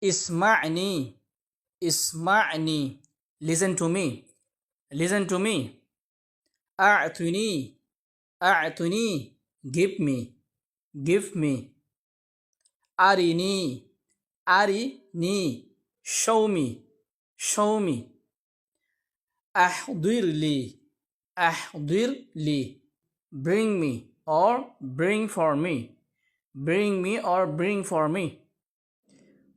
اسمعني اسمعني listen to me listen to me أعطني أعطني give me give me أرني أرني show me show me أحضر لي أحضر لي bring me or bring for me bring me or bring for me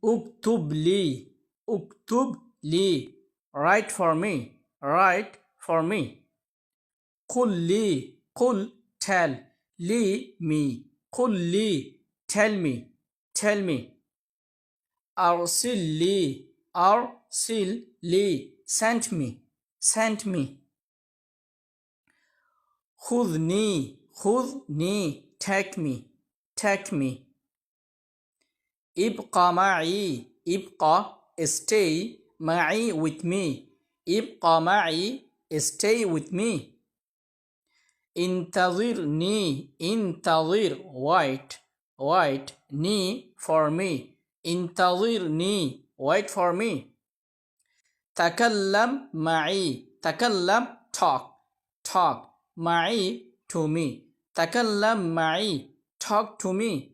اكتب لي اكتب لي write for me write for me قل لي قل tell لي me قل لي tell me tell me أرسل لي أرسل لي send me send me خذني خذني take me take me ابقى معي ابقى stay معي with me ابقى معي stay with me انتظرني انتظر wait wait ني for me انتظرني wait for me تكلم معي تكلم talk talk معي to me تكلم معي talk to me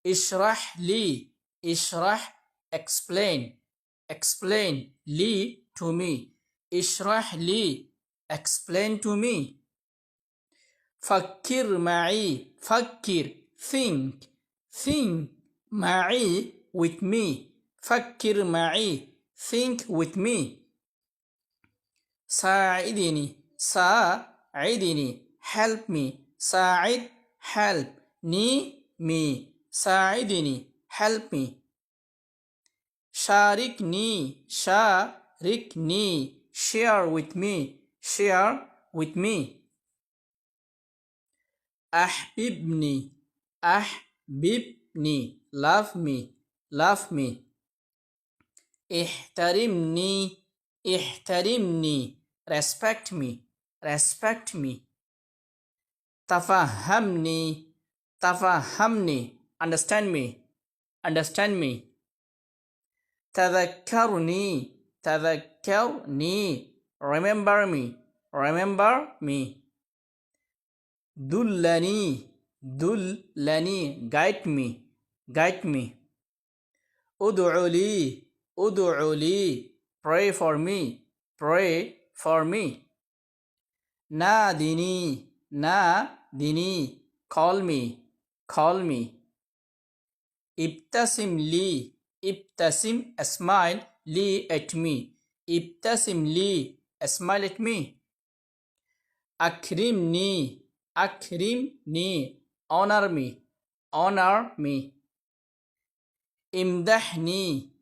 اشرح لي اشرح explain explain لي to me اشرح لي explain to me فكر معي فكر think think معي with me فكر معي think with me ساعدني ساعدني help me ساعد help me ساعدني help me شاركني شاركني share with me أحببني أحببني love me احترمني احترمني respect me تفهمني تفهمني understand me تذكرني تذكرني remember me دلني guide me ادع لي pray for me نادني call me ابتسم لي smile لي at me ابتسم لي smile at me أكرمني honor me امدحني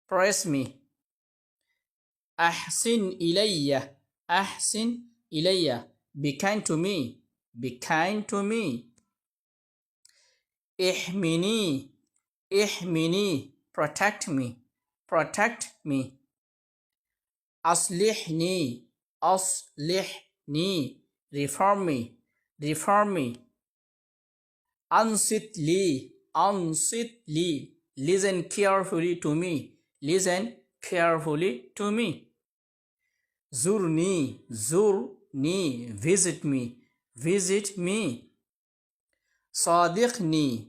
praise me أحسن إلي be kind to me احمني protect me أصلحني reform me أنصت لي listen carefully to me زرني visit me صادقني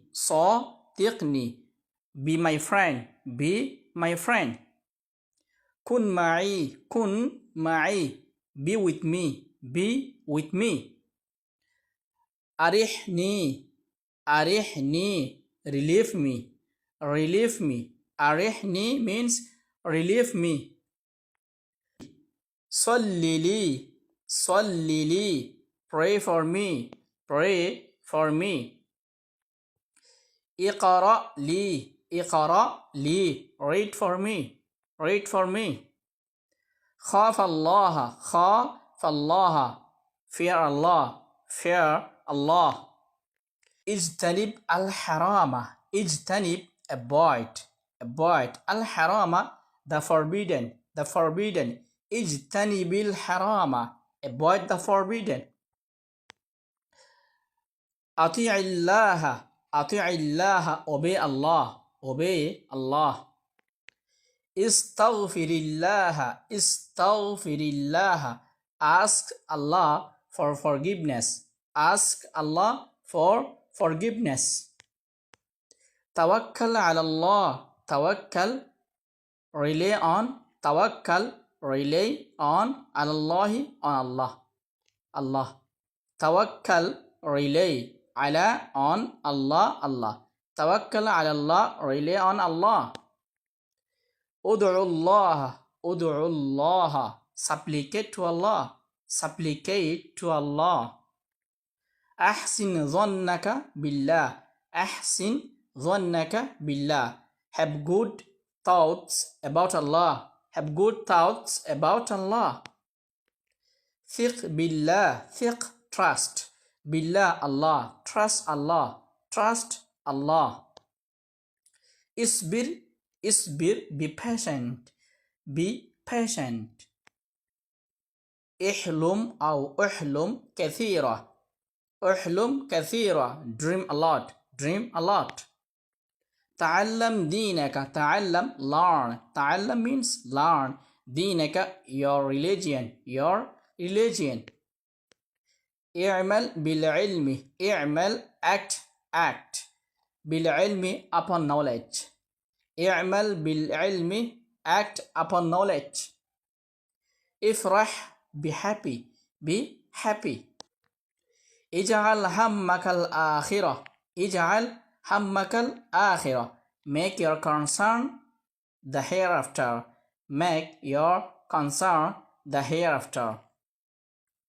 be my friend كن معي be with me أرحني relieve me أرحني means relieve me صلي لي pray for me اقرأ لي read for me خاف الله fear Allah اجتنب الحرام avoid الحرام the forbidden اجتنب الحرام avoid the forbidden أطيع الله Ati'illaha, obey Allah. Obey Allah. Istaghfirillaha. Ask Allah for forgiveness. Ask Allah for forgiveness. Tawakkal ala Allah. Tawakkal, rely on. Tawakkal, rely on. Alallahi, on Allah. Allah. Tawakkal, rely. Ala, on. Allah, Allah. Tawakkal ala Allah, rely on Allah. Ud'ullaha. Ud'ullaha. Supplicate to Allah. Supplicate to Allah. Ahsin dhannaka billah. Ahsin dhannaka billah. Have good thoughts about Allah. Have good thoughts about Allah. Thiq billah. Thiq, trust. Billah, Allah. Trust Allah. Trust Allah. Isbir. Isbir, be patient. Be patient. Ihlum أو احلم كثيرا. احلم كثيرا, dream a lot. Dream a lot. تعلم دينك. تعلم, learn. تعلم means learn. دينك, your religion. Your religion. اعمل بالعلم. اعمل, act. Act. بالعلم, upon knowledge. اعمل بالعلم, act upon knowledge. افرح, be happy. Be happy. اجعل همك الآخرة. اجعل همك الآخرة. Make your concern the hereafter. Make your concern the hereafter.